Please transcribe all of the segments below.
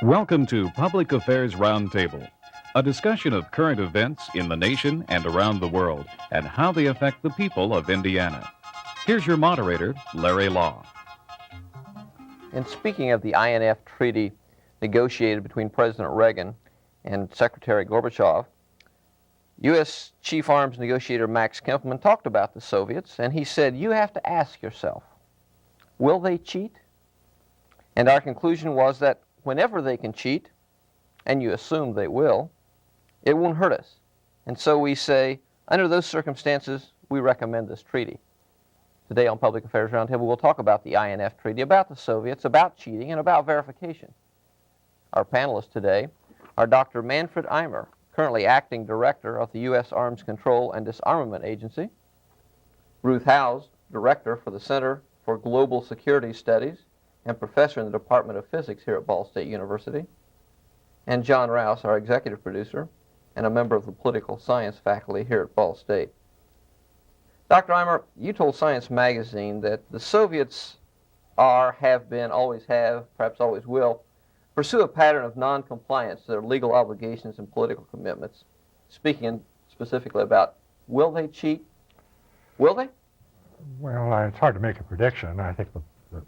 Welcome to Public Affairs Roundtable, a discussion of current events in the nation and around the world and how they affect the people of Indiana. Here's your moderator, Larry Lough. And speaking of the INF treaty negotiated between President Reagan and Secretary Gorbachev, U.S. Chief Arms Negotiator Max Kempelman talked about the Soviets, and he said, you have to ask yourself, will they cheat? And our conclusion was that whenever they can cheat, and you assume they will, it won't hurt us. And so we say, under those circumstances, we recommend this treaty. Today on Public Affairs Roundtable, we'll talk about the INF Treaty, about the Soviets, about cheating, and about verification. Our panelists today are Dr. Manfred Eimer, currently Acting Director of the U.S. Arms Control and Disarmament Agency, Ruth Howes, Director for the Center for Global Security Studies and Professor in the Department of Physics here at Ball State University, and John Rouse, our Executive Producer and a member of the Political Science faculty here at Ball State. Dr. Eimer, you told Science Magazine that the Soviets have been, always have, perhaps always will, pursue a pattern of non-compliance to their legal obligations and political commitments. Speaking specifically about, will they cheat? Will they? Well, it's hard to make a prediction. I think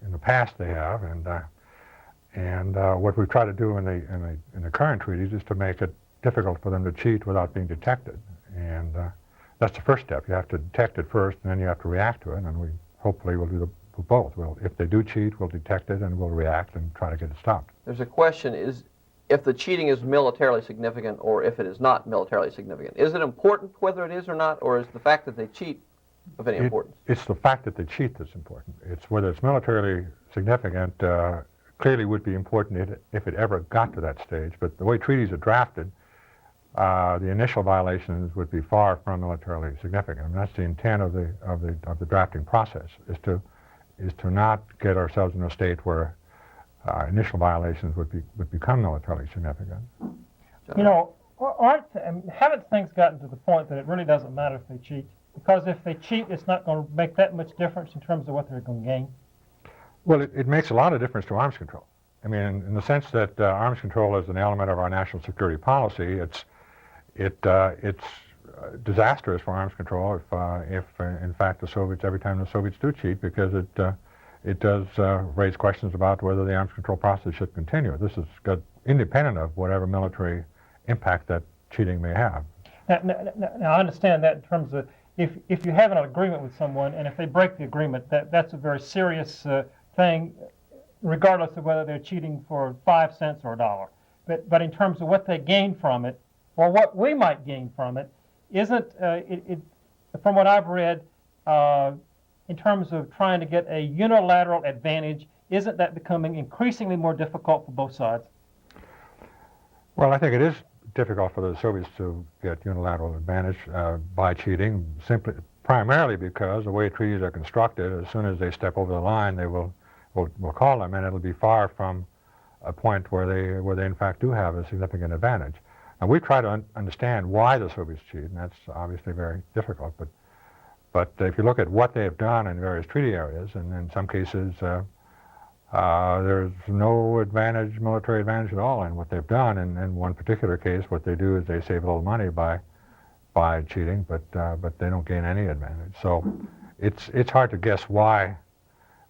in the past they have, and what we try to do in the current treaties is to make it difficult for them to cheat without being detected. And that's the first step. You have to detect it first, and then you have to react to it. And we hopefully will do both. If they do cheat, we'll detect it and we'll react and try to get it stopped. There's a question: is if the cheating is militarily significant, or if it is not militarily significant? Is it important whether it is or not, or is the fact that they cheat of any importance? It's the fact that they cheat that's important. It's whether it's militarily significant. Clearly would be important if it ever got to that stage. But the way treaties are drafted, the initial violations would be far from militarily significant. I mean, that's the intent of the drafting process, is to not get ourselves in a state where initial violations would become militarily significant. You know, haven't things gotten to the point that it really doesn't matter if they cheat? Because if they cheat, it's not going to make that much difference in terms of what they're going to gain. Well, it makes a lot of difference to arms control. I mean, in the sense that arms control is an element of our national security policy. It's disastrous for arms control if in fact the Soviets, every time the Soviets do cheat, because it does raise questions about whether the arms control process should continue. This is independent of whatever military impact that cheating may have. Now I understand that in terms of if you have an agreement with someone, and if they break the agreement, that's a very serious thing, regardless of whether they're cheating for 5 cents or $1. But in terms of what they gain from it, or what we might gain from it, isn't from what I've read, in terms of trying to get a unilateral advantage, isn't that becoming increasingly more difficult for both sides? Well, I think it is difficult for the Soviets to get unilateral advantage by cheating, primarily because the way treaties are constructed, as soon as they step over the line, they will call them, and it'll be far from a point where they in fact do have a significant advantage. And we try to understand why the Soviets cheat, and that's obviously very difficult. But if you look at what they have done in various treaty areas, and in some cases there's no military advantage at all in what they've done. And in one particular case, what they do is they save a little money by cheating, but they don't gain any advantage. So it's hard to guess why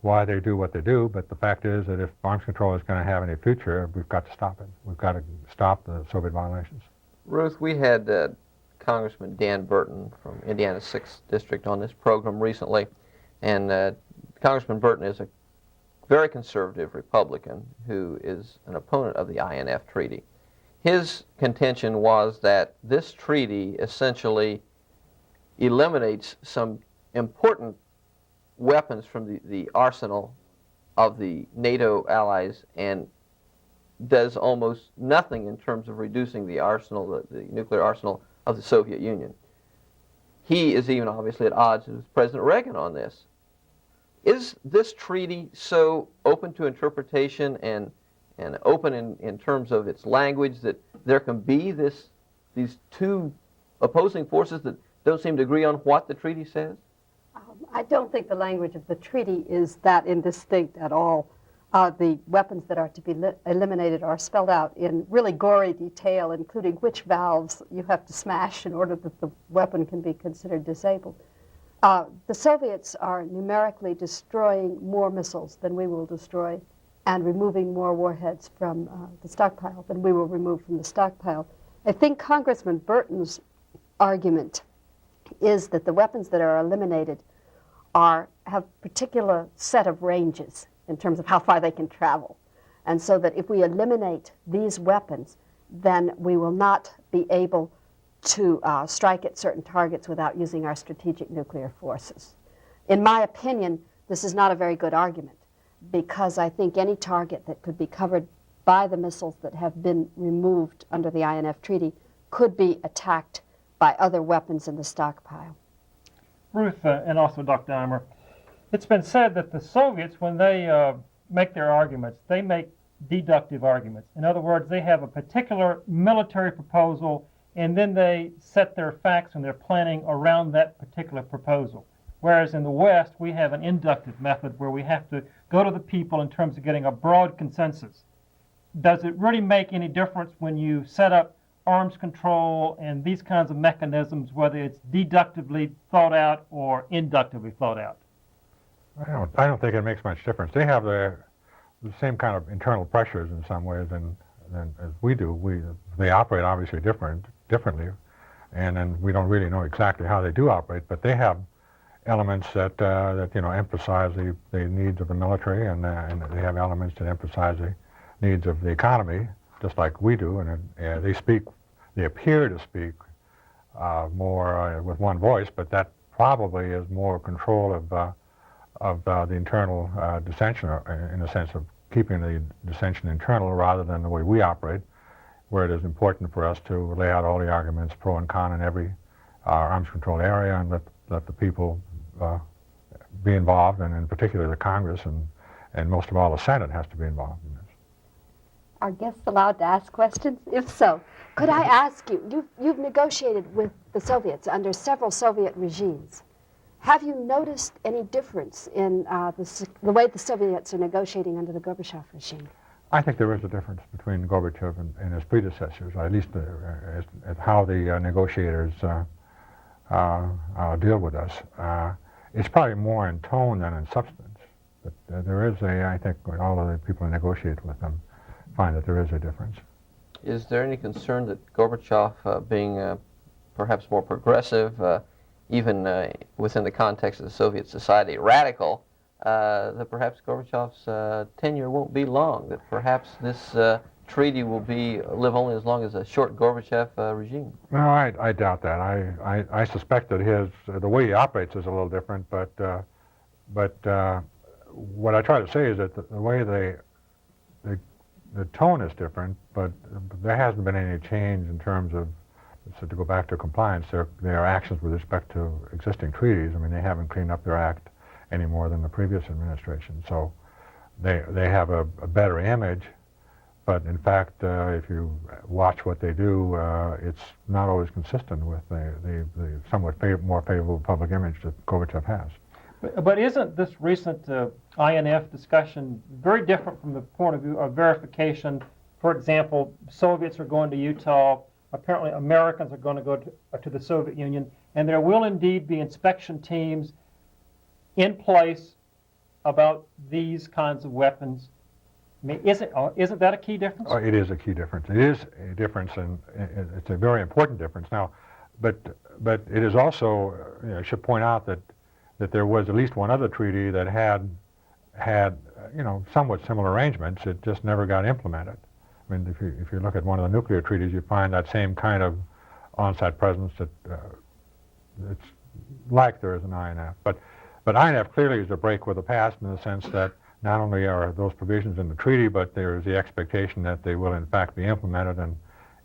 they do what they do, but the fact is that if arms control is going to have any future, we've got to stop it. We've got to stop the Soviet violations. Ruth, we had Congressman Dan Burton from Indiana's 6th District on this program recently, and Congressman Burton is a very conservative Republican who is an opponent of the INF Treaty. His contention was that this treaty essentially eliminates some important weapons from the arsenal of the NATO allies and does almost nothing in terms of reducing the arsenal, the nuclear arsenal of the Soviet Union. He is even obviously at odds with President Reagan on this. Is this treaty so open to interpretation and open in terms of its language that there can be these two opposing forces that don't seem to agree on what the treaty says? I don't think the language of the treaty is that indistinct at all. The weapons that are to be eliminated are spelled out in really gory detail, including which valves you have to smash in order that the weapon can be considered disabled. The Soviets are numerically destroying more missiles than we will destroy and removing more warheads from the stockpile than we will remove from the stockpile. I think Congressman Burton's argument is that the weapons that are eliminated have particular set of ranges in terms of how far they can travel. And so that if we eliminate these weapons, then we will not be able to strike at certain targets without using our strategic nuclear forces. In my opinion, this is not a very good argument, because I think any target that could be covered by the missiles that have been removed under the INF Treaty could be attacked by other weapons in the stockpile. Ruth, and also Dr. Eimer, it's been said that the Soviets, when they make their arguments, they make deductive arguments. In other words, they have a particular military proposal, and then they set their facts and their planning around that particular proposal. Whereas in the West, we have an inductive method where we have to go to the people in terms of getting a broad consensus. Does it really make any difference when you set up arms control and these kinds of mechanisms, whether it's deductively thought out or inductively thought out? I don't think it makes much difference. They have the same kind of internal pressures in some ways than as we do. They operate obviously differently, and then we don't really know exactly how they do operate, but they have elements that emphasize the needs of the military, and they have elements that emphasize the needs of the economy, just like we do, and they appear to speak more with one voice, but that probably is more control of the internal dissension, in the sense of keeping the dissension internal rather than the way we operate, where it is important for us to lay out all the arguments pro and con in every arms control area, and let the people be involved, and in particular the Congress, and most of all the Senate has to be involved in this. Are guests allowed to ask questions? If so, could I ask you, you've negotiated with the Soviets under several Soviet regimes. Have you noticed any difference in the way the Soviets are negotiating under the Gorbachev regime? I think there is a difference between Gorbachev and his predecessors, at least as how the negotiators deal with us. It's probably more in tone than in substance. But there is I think all of the people who negotiate with them find that there is a difference. Is there any concern that Gorbachev, being perhaps more progressive, even within the context of the Soviet society, radical, that perhaps Gorbachev's tenure won't be long, that perhaps this treaty will live only as long as a short Gorbachev regime? No, I doubt that. I suspect that the way he operates is a little different, but what I try to say is that the way the tone is different, but there hasn't been any change in terms of, so to go back to compliance, their actions with respect to existing treaties. I mean, they haven't cleaned up their act any more than the previous administration. So they have a better image, but in fact, if you watch what they do, it's not always consistent with the somewhat more favorable public image that Gorbachev has. But isn't this recent INF discussion very different from the point of view of verification? For example, Soviets are going to Utah. Apparently, Americans are going to go to the Soviet Union, and there will indeed be inspection teams in place about these kinds of weapons. I mean, isn't that a key difference? Oh, it is a key difference. It is a difference, and it's a very important difference. Now, but it is also, I should point out that there was at least one other treaty that had somewhat similar arrangements. It just never got implemented. I mean, if you look at one of the nuclear treaties, you find that same kind of on-site presence that it's like there is in INF. But INF clearly is a break with the past in the sense that not only are those provisions in the treaty, but there is the expectation that they will in fact be implemented,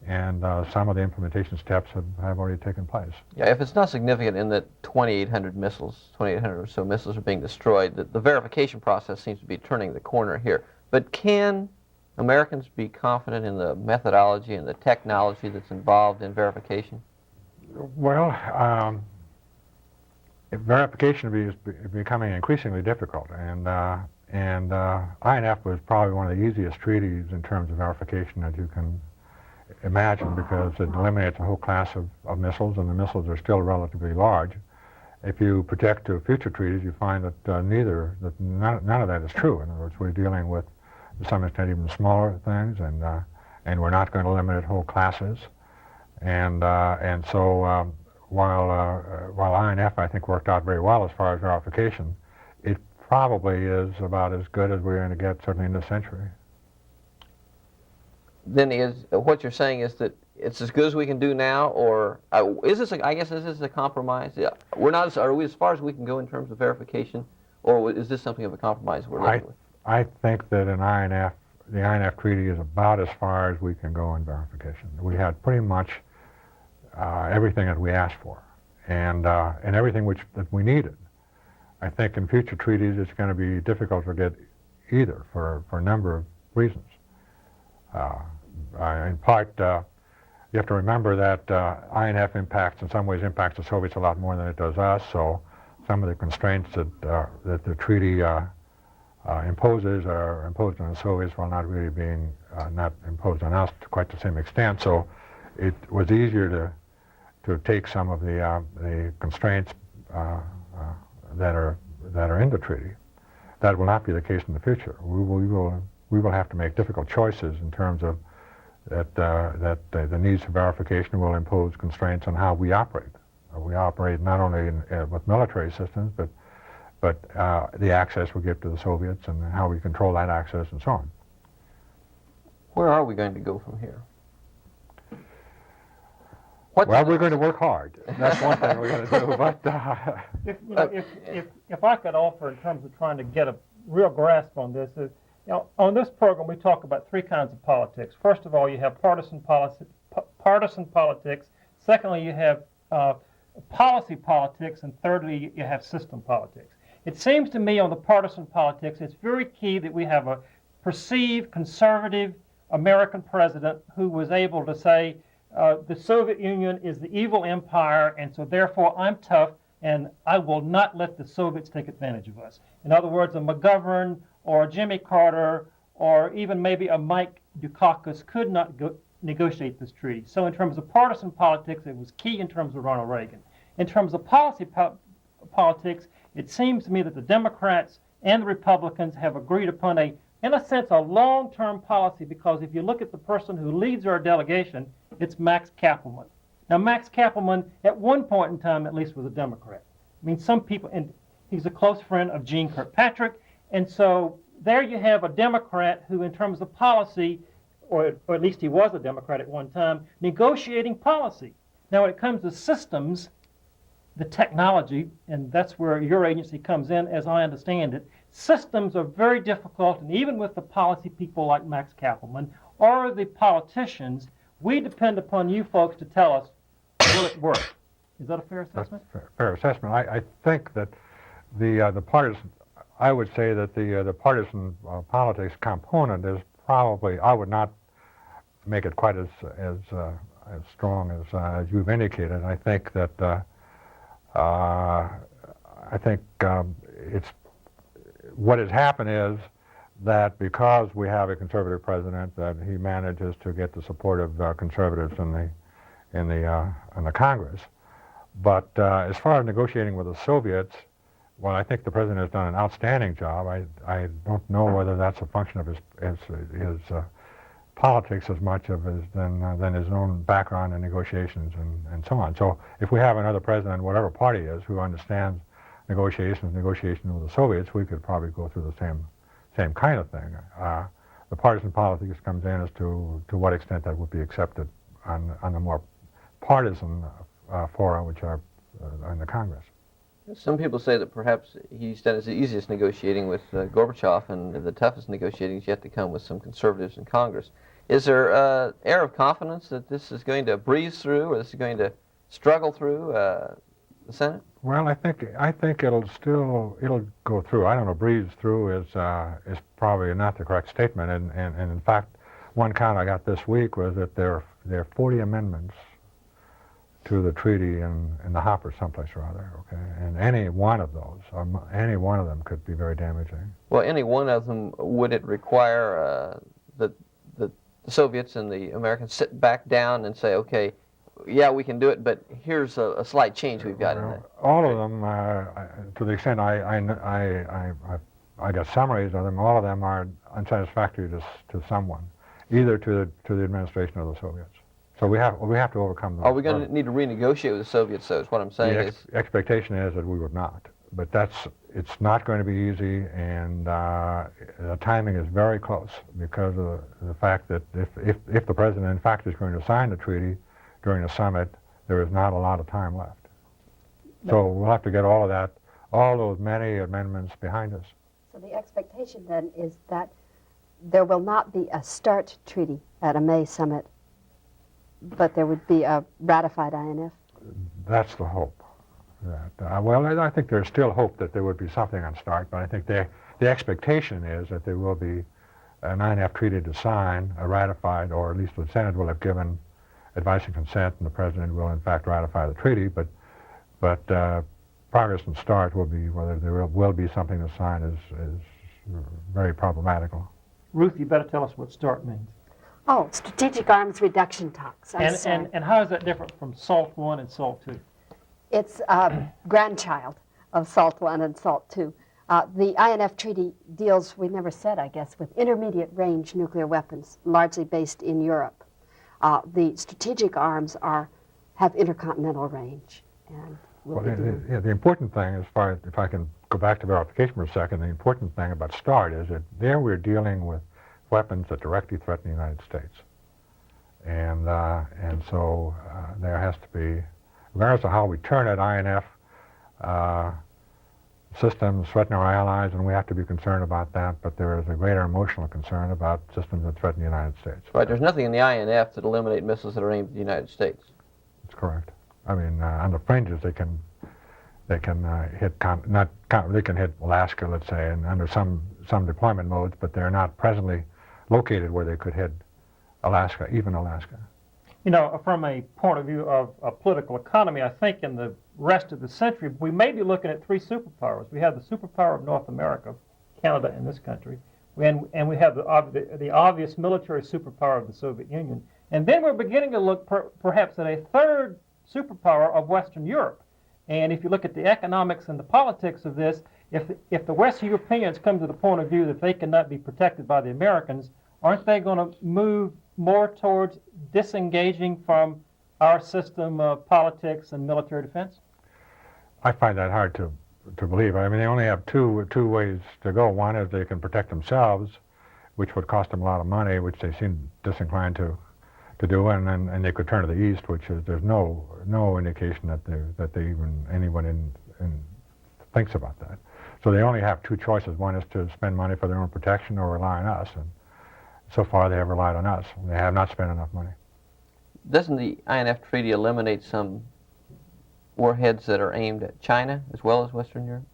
and some of the implementation steps have already taken place. Yeah, if it's not significant in that 2,800 or so missiles are being destroyed, the verification process seems to be turning the corner here. But can Americans be confident in the methodology and the technology that's involved in verification? Well, verification is becoming increasingly difficult, and And INF was probably one of the easiest treaties in terms of verification that you can imagine, because it eliminates a whole class of missiles, and the missiles are still relatively large. If you project to future treaties, you find that none of that is true. In other words, we're dealing with, to some extent, even smaller things, and we're not going to eliminate whole classes. And so while INF, I think, worked out very well as far as verification, it probably is about as good as we're going to get, certainly in this century. Then what you're saying is that it's as good as we can do now, or is this? I guess is this a compromise? Yeah. Are we as far as we can go in terms of verification, or is this something of a compromise we're living with? I think that the INF treaty is about as far as we can go in verification. We had pretty much everything that we asked for, and everything that we needed. I think in future treaties it's going to be difficult to get either for a number of reasons. In part, you have to remember that INF in some ways impacts the Soviets a lot more than it does us, so some of the constraints that the treaty imposes are imposed on the Soviets while not really being not imposed on us to quite the same extent. So it was easier to take some of the constraints that are in the treaty. That will not be the case in the future. We will have to make difficult choices in terms of that the needs for verification will impose constraints on how we operate. We operate not only with military systems, but the access we give to the Soviets and how we control that access and so on. Where are we going to go from here? Well, we're going to work hard. That's one thing we're going to do. But if I could offer in terms of trying to get a real grasp on this, on this program we talk about three kinds of politics. First of all, you have partisan politics. Secondly, you have policy politics, and thirdly, you have system politics. It seems to me on the partisan politics, it's very key that we have a perceived conservative American president who was able to say, the Soviet Union is the evil empire, and so therefore I'm tough, and I will not let the Soviets take advantage of us. In other words, a McGovern or a Jimmy Carter or even maybe a Mike Dukakis could not negotiate this treaty. So in terms of partisan politics, it was key in terms of Ronald Reagan. In terms of policy politics, it seems to me that the Democrats and the Republicans have agreed upon in a sense, a long-term policy, because if you look at the person who leads our delegation, it's Max Kappelman. Now, Max Kappelman, at one point in time, at least, was a Democrat. I mean, some people, and he's a close friend of Jeane Kirkpatrick, and so there you have a Democrat who, in terms of policy, or at least he was a Democrat at one time, negotiating policy. Now, when it comes to systems, the technology, and that's where your agency comes in, as I understand it, systems are very difficult, and even with the policy people like Max Kappelman or the politicians, we depend upon you folks to tell us, will it work? Is that a fair assessment? That's a fair assessment. I think that the partisan, I would say that the partisan politics component is probably, I would not make it quite as strong as you've indicated. I think that it's what has happened is that because we have a conservative president, that he manages to get the support of conservatives in the Congress. But as far as negotiating with the Soviets, well, I think the president has done an outstanding job. I don't know whether that's a function of his politics as much of than his own background in negotiations and so on. So if we have another president, whatever party is, who understands negotiation with the Soviets, we could probably go through the same kind of thing. The partisan politics comes in as to what extent that would be accepted on the more partisan fora, which are in the Congress. Some people say that perhaps he's done his easiest negotiating with Gorbachev, and the toughest negotiating is yet to come with some conservatives in Congress. Is there an air of confidence that this is going to breeze through, or this is going to struggle through the Senate? Well, I think it'll go through. I don't know. Breeze through is probably not the correct statement. And in fact, one count I got this week was that there are 40 amendments to the treaty in the hopper someplace or other, okay? And any one of those, any one of them could be very damaging. Well, any one of them, would it require the Soviets and the Americans sit back down and say, okay, yeah, we can do it, but here's a slight change we've got in that? All of them, to the extent I got summaries of them, all of them are unsatisfactory to someone, either to the administration or the Soviets. So we have to overcome them. Are we going to need to renegotiate with the Soviets, though, is what I'm saying? The expectation is that we would not. But it's not going to be easy, and the timing is very close because of the fact that if the president, in fact, is going to sign the treaty during the summit, there is not a lot of time left. So we'll have to get all those many amendments behind us. So the expectation then is that there will not be a START treaty at a May summit, but there would be a ratified INF? That's the hope. Well, I think there's still hope that there would be something on START, but I think the expectation is that there will be an INF treaty to sign, ratified, or at least the Senate will have given advice and consent, and the President will in fact ratify the treaty, but progress in START will be, whether there will be something to sign is very problematical. Ruth, you better tell us what START means. Oh, strategic arms reduction talks. And how is that different from SALT I and SALT II? It's a grandchild of SALT I and SALT II. The INF treaty deals, we never said, I guess, with intermediate range nuclear weapons, largely based in Europe. The strategic arms have intercontinental range. And the important thing, if I can go back to verification for a second, the important thing about START is that there we're dealing with weapons that directly threaten the United States. And so there has to be, regardless of how we turn it, INF systems threaten our allies, and we have to be concerned about that, but there is a greater emotional concern about systems that threaten the United States. Right, there's nothing in the INF that eliminate missiles that are aimed at the United States. That's correct. I mean, on the fringes, they can hit Alaska, let's say, and under some deployment modes, but they're not presently located where they could hit Alaska, even Alaska. You know, from a point of view of a political economy, I think in the rest of the century, we may be looking at three superpowers. We have the superpower of North America, Canada and this country, and we have the obvious military superpower of the Soviet Union. And then we're beginning to look perhaps at a third superpower of Western Europe. And if you look at the economics and the politics of this, if the Western Europeans come to the point of view that they cannot be protected by the Americans, aren't they going to move more towards disengaging from our system of politics and military defense? I find that hard to believe. I mean, they only have two ways to go. One is they can protect themselves, which would cost them a lot of money, which they seem disinclined to do, and they could turn to the east, which is there's no indication that anyone thinks about that. So they only have two choices. One is to spend money for their own protection or rely on us, and so far they have relied on us. They have not spent enough money. Doesn't the INF Treaty eliminate some warheads that are aimed at China as well as Western Europe?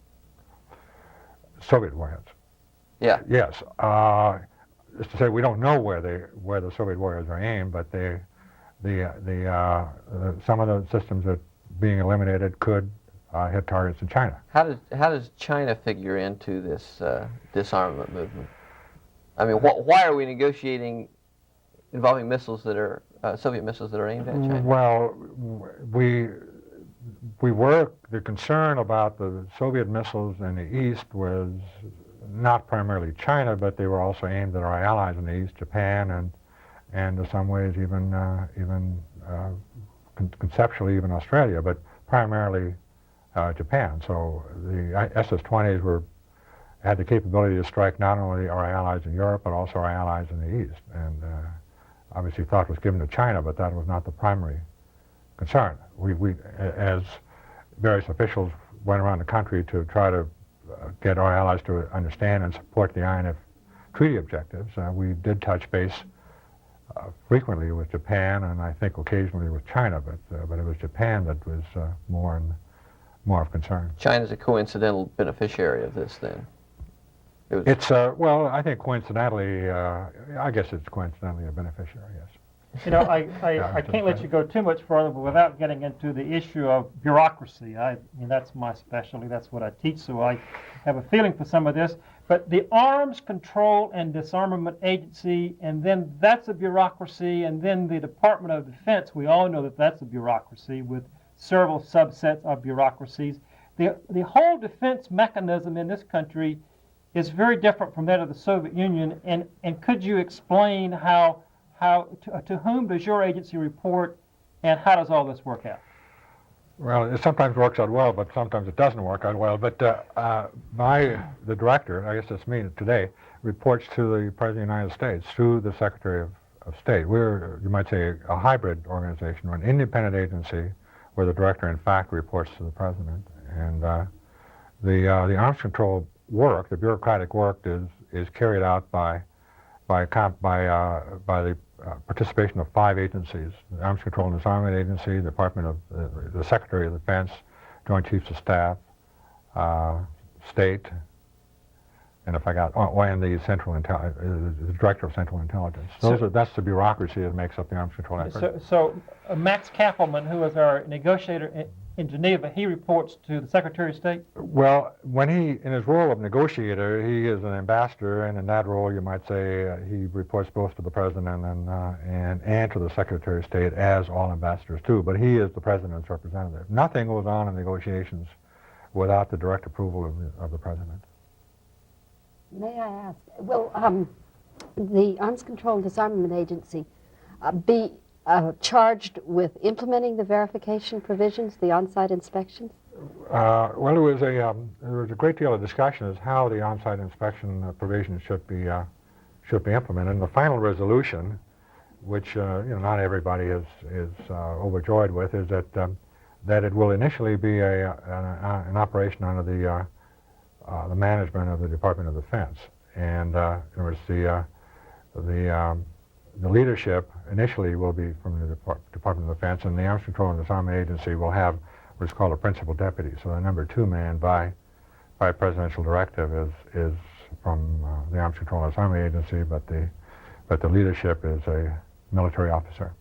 Soviet warheads. Yeah. Yes. Just to say, we don't know where the Soviet warheads are aimed, but some of the systems that are being eliminated could hit targets in China. How does China figure into this disarmament movement? I mean, why are we negotiating involving missiles that are Soviet missiles that are aimed at China? Well, the concern about the Soviet missiles in the East was not primarily China, but they were also aimed at our allies in the East, Japan, and in some ways even conceptually even Australia, but primarily Japan. So the SS-20s had the capability to strike not only our allies in Europe, but also our allies in the East. And obviously thought was given to China, but that was not the primary concern. We as various officials went around the country to try to get our allies to understand and support the INF treaty objectives. We did touch base frequently with Japan, and I think occasionally with China, but it was Japan that was more of concern. China's a coincidental beneficiary of this, then? It's well, I think coincidentally, I guess it's coincidentally a beneficiary, yes. You know, I can't let you go too much further, but without getting into the issue of bureaucracy. I mean, that's my specialty. That's what I teach, so I have a feeling for some of this. But the Arms Control and Disarmament Agency, and then that's a bureaucracy, and then the Department of Defense, we all know that that's a bureaucracy with several subsets of bureaucracies. The whole defense mechanism in this country is very different from that of the Soviet Union, and could you explain how to whom does your agency report, and how does all this work out? Well, it sometimes works out well, but sometimes it doesn't work out well. But the director, I guess that's me today, reports to the President of the United States through the Secretary of State. We're, you might say, a hybrid organization, or an independent agency where the director, in fact, reports to the President. And the arms control work, the bureaucratic work, is carried out by the participation of 5 agencies: the Arms Control and Disarmament Agency, the Department of the Secretary of Defense, Joint Chiefs of Staff, State, and if I got, and the the Director of Central Intelligence. That's the bureaucracy that makes up the arms control effort. So Max Kappelman, who is our negotiator in Geneva, he reports to the Secretary of State? Well, when in his role of negotiator, he is an ambassador, and in that role, you might say, he reports both to the President and to the Secretary of State, as all ambassadors do, but he is the President's representative. Nothing goes on in negotiations without the direct approval of the President. May I ask, will the Arms Control and Disarmament Agency be charged with implementing the verification provisions, the on-site inspections? Well, there was a great deal of discussion as how the on-site inspection provisions should be implemented. And the final resolution, which not everybody is overjoyed with, is that it will initially be an operation under the management of the Department of Defense, and in other words, the leadership initially will be from the Department of Defense, and the Arms Control and Disarmament Agency will have what is called a principal deputy. So the number 2 man by presidential directive is from the Arms Control and Disarmament Agency, but the leadership is a military officer.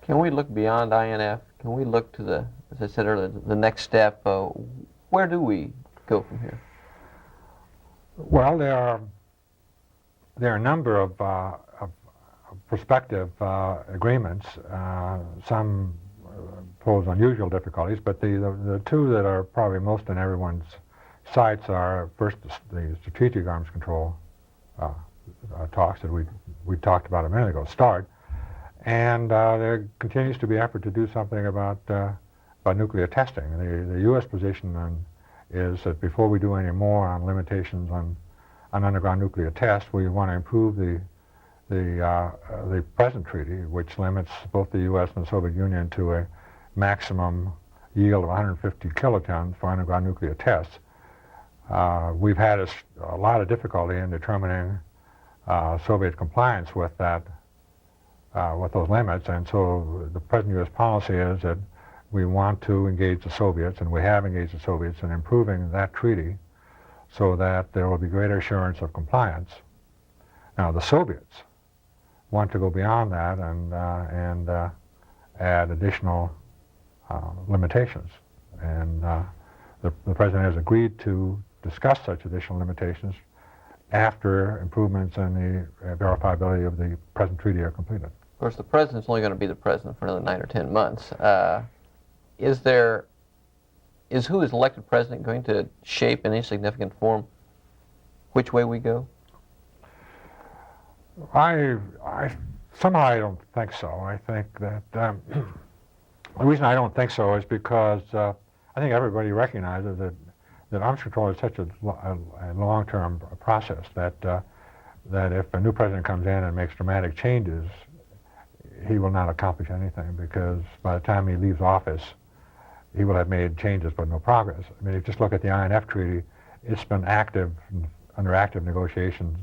Can we look beyond INF? Can we look to the, as I said earlier, the next step? Where do we go from here? Well, there are a number of prospective agreements. Some pose unusual difficulties, but the 2 that are probably most in everyone's sights are, first, the strategic arms control talks that we talked about a minute ago, START, and there continues to be effort to do something about nuclear testing. The U.S. position is that before we do any more on limitations on underground nuclear tests, we want to improve the present treaty, which limits both the U.S. and the Soviet Union to a maximum yield of 150 kilotons for underground nuclear tests. We've had a lot of difficulty in determining Soviet compliance with those limits, and so the present U.S. policy is that we want to engage the Soviets, and we have engaged the Soviets in improving that treaty so that there will be greater assurance of compliance. Now, the Soviets want to go beyond that and add additional limitations, and the President has agreed to discuss such additional limitations after improvements in the verifiability of the present treaty are completed. Of course, the President's only going to be the President for another 9 or 10 months. Is who is elected President going to shape in any significant form which way we go? Somehow I don't think so. I think that the reason I don't think so is because I think everybody recognizes that arms control is such a long-term process that if a new president comes in and makes dramatic changes, he will not accomplish anything, because by the time he leaves office, he will have made changes but no progress. I mean, if you just look at the INF Treaty, it's been under active negotiations,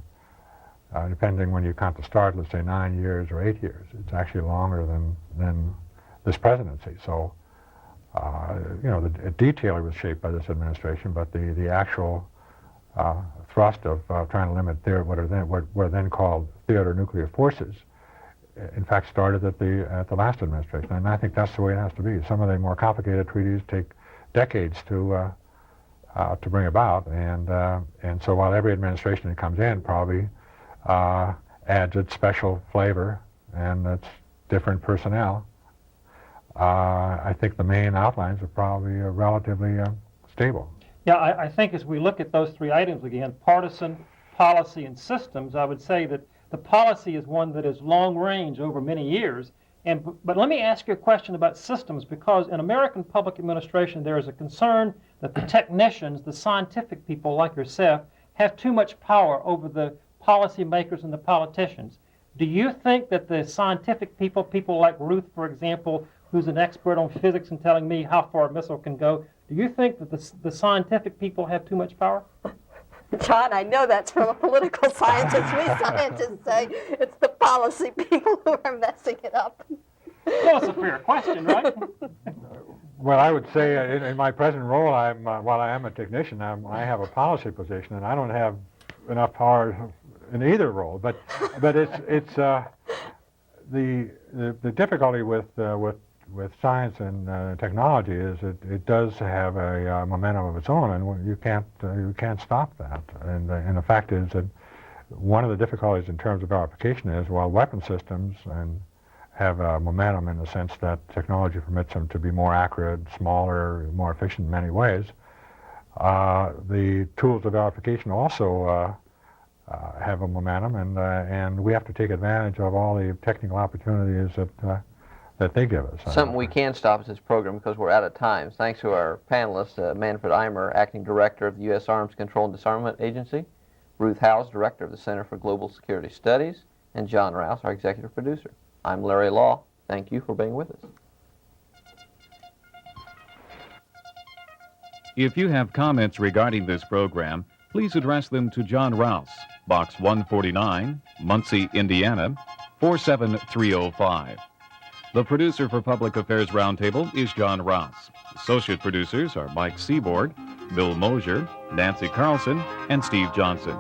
depending when you count the start, let's say 9 years or 8 years. It's actually longer than this presidency. So, the detail was shaped by this administration, but the actual thrust of trying to limit what were then called theater nuclear forces in fact, started at the last administration, and I think that's the way it has to be. Some of the more complicated treaties take decades to bring about, and so while every administration that comes in probably adds its special flavor and its different personnel, I think the main outlines are probably relatively stable. Yeah, I think as we look at those three items again, partisan, policy, and systems, I would say that the policy is one that is long range over many years. But let me ask you a question about systems, because in American public administration there is a concern that the technicians, the scientific people like yourself, have too much power over the policymakers and the politicians. Do you think that the scientific people, people like Ruth, for example, who's an expert on physics and telling me how far a missile can go, do you think that the scientific people have too much power? John, I know that's from a political scientist. We scientists say it's the policy people who are messing it up. Well, it's a fair question, right? Well, I would say in my present role, while I am a technician, I have a policy position, and I don't have enough power in either role. But it's the difficulty with science and technology is it does have a momentum of its own, and you can't stop that. And the fact is that one of the difficulties in terms of verification is, while weapon systems have momentum in the sense that technology permits them to be more accurate, smaller, more efficient in many ways, the tools of verification also have a momentum, and we have to take advantage of all the technical opportunities that they give us. Something we can stop is this program because we're out of time. Thanks to our panelists, Manfred Eimer, Acting Director of the U.S. Arms Control and Disarmament Agency, Ruth Howes, Director of the Center for Global Security Studies, and John Rouse, our Executive Producer. I'm Larry Lough. Thank you for being with us. If you have comments regarding this program, please address them to John Rouse, Box 149, Muncie, Indiana, 47305. The producer for Public Affairs Roundtable is John Rouse. Associate producers are Mike Seaborg, Bill Mosier, Nancy Carlson, and Steve Johnson.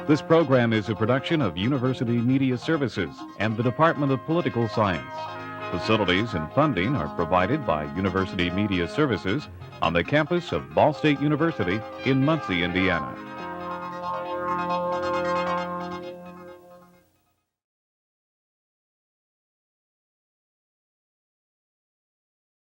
This program is a production of University Media Services and the Department of Political Science. Facilities and funding are provided by University Media Services on the campus of Ball State University in Muncie, Indiana.